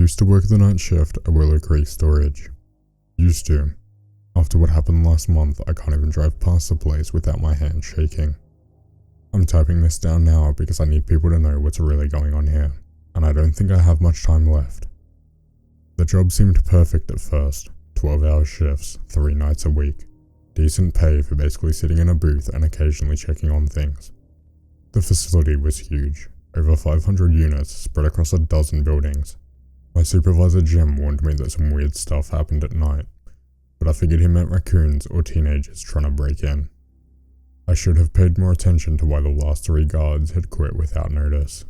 used to work the night shift at Willow Creek Storage. Used to. After what happened last month, I can't even drive past the place without my hands shaking. I'm typing this down now because I need people to know what's really going on here, and I don't think I have much time left. The job seemed perfect at first, 12-hour shifts, 3 nights a week. Decent pay for basically sitting in a booth and occasionally checking on things. The facility was huge, over 500 units spread across a dozen buildings. My supervisor Jim warned me that some weird stuff happened at night, but I figured he meant raccoons or teenagers trying to break in. I should have paid more attention to why the last 3 guards had quit without notice.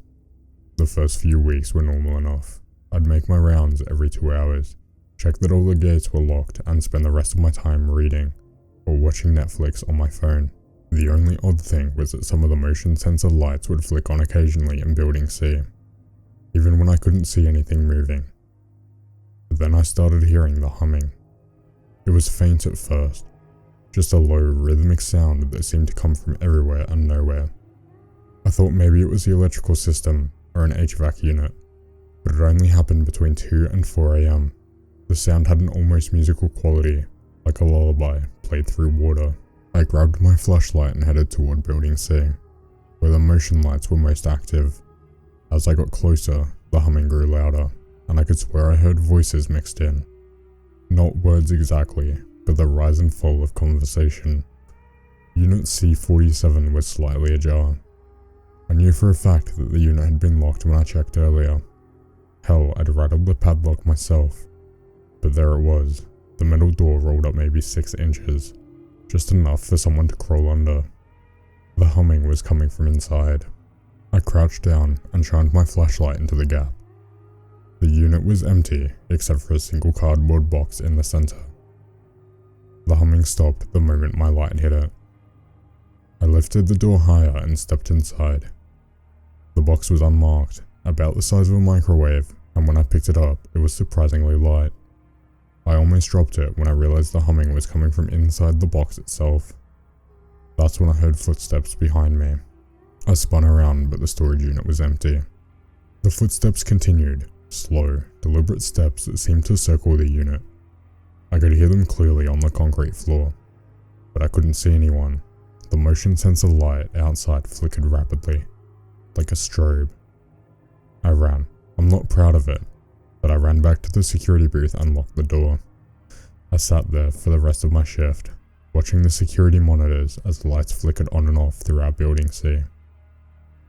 The first few weeks were normal enough. I'd make my rounds every 2 hours, check that all the gates were locked, and spend the rest of my time reading or watching Netflix on my phone. The only odd thing was that some of the motion sensor lights would flick on occasionally in Building C, even when I couldn't see anything moving. But then I started hearing the humming. It was faint at first, just a low rhythmic sound that seemed to come from everywhere and nowhere. I thought maybe it was the electrical system or an HVAC unit, but it only happened between 2 and 4 AM. The sound had an almost musical quality, like a lullaby played through water. I grabbed my flashlight and headed toward Building C, where the motion lights were most active. As I got closer, the humming grew louder, and I could swear I heard voices mixed in. Not words exactly, but the rise and fall of conversation. Unit C47 was slightly ajar. I knew for a fact that the unit had been locked when I checked earlier. Hell, I'd rattled the padlock myself. But there it was, the metal door rolled up maybe 6 inches, just enough for someone to crawl under. The humming was coming from inside. I crouched down and shined my flashlight into the gap. The unit was empty, except for a single cardboard box in the center. The humming stopped the moment my light hit it. I lifted the door higher and stepped inside. The box was unmarked, about the size of a microwave, and when I picked it up, it was surprisingly light. I almost dropped it when I realized the humming was coming from inside the box itself. That's when I heard footsteps behind me. I spun around, but the storage unit was empty. The footsteps continued, slow, deliberate steps that seemed to circle the unit. I could hear them clearly on the concrete floor, but I couldn't see anyone. The motion sensor light outside flickered rapidly, like a strobe. I ran. I'm not proud of it, but I ran back to the security booth and locked the door. I sat there for the rest of my shift, watching the security monitors as the lights flickered on and off throughout Building C.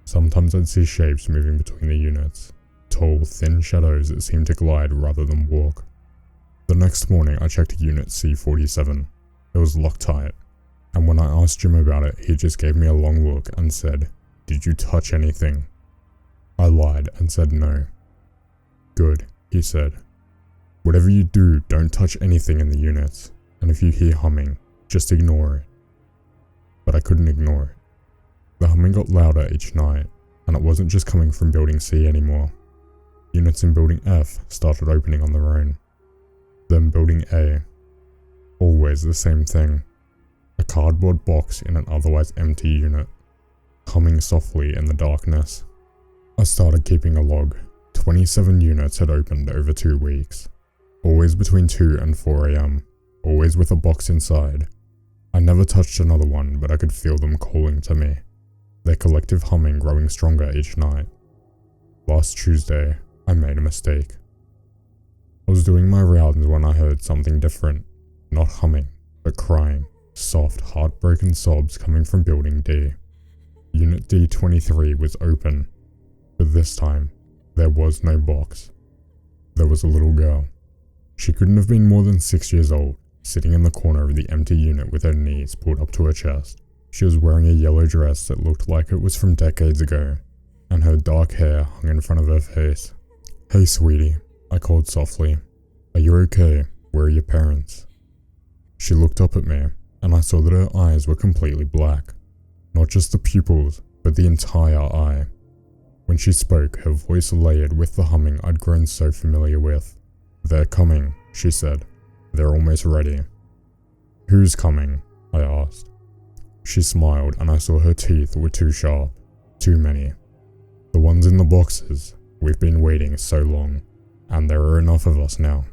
Sometimes I'd see shapes moving between the units, tall, thin shadows that seemed to glide rather than walk. The next morning I checked Unit C47. It was locked tight, and when I asked Jim about it, he just gave me a long look and said, "Did you touch anything?" I lied and said no. "Good," he said. "Whatever you do, don't touch anything in the units, and if you hear humming, just ignore it." But I couldn't ignore it. The humming got louder each night, and it wasn't just coming from Building C anymore. Units in Building F started opening on their own. Then Building A. Always the same thing. A cardboard box in an otherwise empty unit, humming softly in the darkness. I started keeping a log. 27 units had opened over 2 weeks. Always between 2 and 4 AM. Always with a box inside. I never touched another one, but I could feel them calling to me. Their collective humming growing stronger each night. Last Tuesday, I made a mistake. I was doing my rounds when I heard something different. Not humming, but crying. Soft, heartbroken sobs coming from Building D. Unit D23 was open, but this time, there was no box. There was a little girl. She couldn't have been more than 6 years old, sitting in the corner of the empty unit with her knees pulled up to her chest. She was wearing a yellow dress that looked like it was from decades ago, and her dark hair hung in front of her face. "Hey sweetie," I called softly. "Are you okay? Where are your parents?" She looked up at me, and I saw that her eyes were completely black. Not just the pupils, but the entire eye. When she spoke, her voice layered with the humming I'd grown so familiar with. "They're coming," she said. "They're almost ready." "Who's coming?" I asked. She smiled, and I saw her teeth were too sharp. Too many. "The ones in the boxes. We've been waiting so long." and there are enough of us now.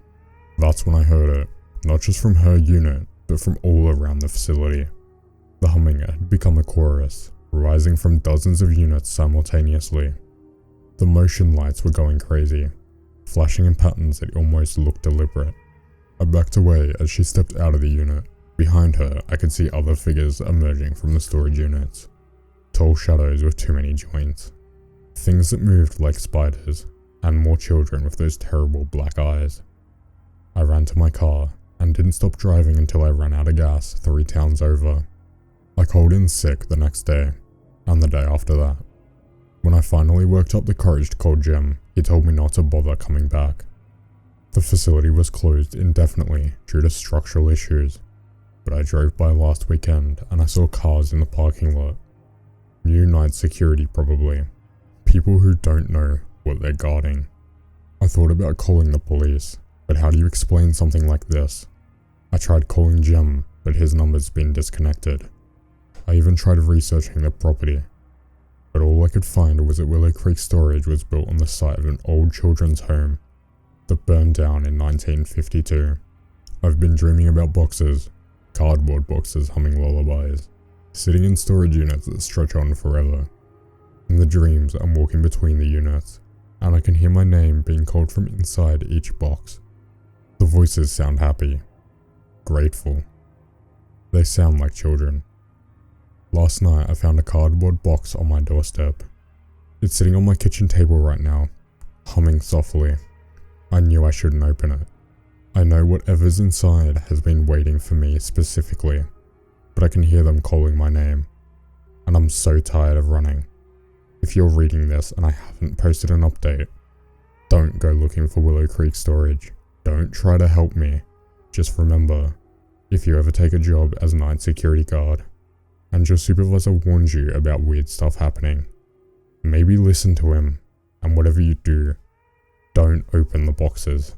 That's when I heard it, not just from her unit, but from all around the facility. The humming had become a chorus, rising from dozens of units simultaneously. The motion lights were going crazy, flashing in patterns that almost looked deliberate. I backed away as she stepped out of the unit. Behind her, I could see other figures emerging from the storage units. Tall shadows with too many joints. Things that moved like spiders, and more children with those terrible black eyes. I ran to my car, and didn't stop driving until I ran out of gas 3 towns over. I called in sick the next day, and the day after that. When I finally worked up the courage to call Jim, he told me not to bother coming back. The facility was closed indefinitely due to structural issues, but I drove by last weekend and I saw cars in the parking lot. New night security probably. People who don't know what they're guarding. I thought about calling the police, but how do you explain something like this? I tried calling Jim, but his number's been disconnected. I even tried researching the property, but all I could find was that Willow Creek Storage was built on the site of an old children's home that burned down in 1952. I've been dreaming about boxes, cardboard boxes humming lullabies, sitting in storage units that stretch on forever. In the dreams, I'm walking between the units, and I can hear my name being called from inside each box. The voices sound happy, grateful. They sound like children. Last night I found a cardboard box on my doorstep. It's sitting on my kitchen table right now, humming softly. I knew I shouldn't open it. I know whatever's inside has been waiting for me specifically, but I can hear them calling my name, and I'm so tired of running. If you're reading this and I haven't posted an update, don't go looking for Willow Creek Storage. Don't try to help me. Just remember, if you ever take a job as night security guard, and your supervisor warns you about weird stuff happening, maybe listen to him, and whatever you do, don't open the boxes.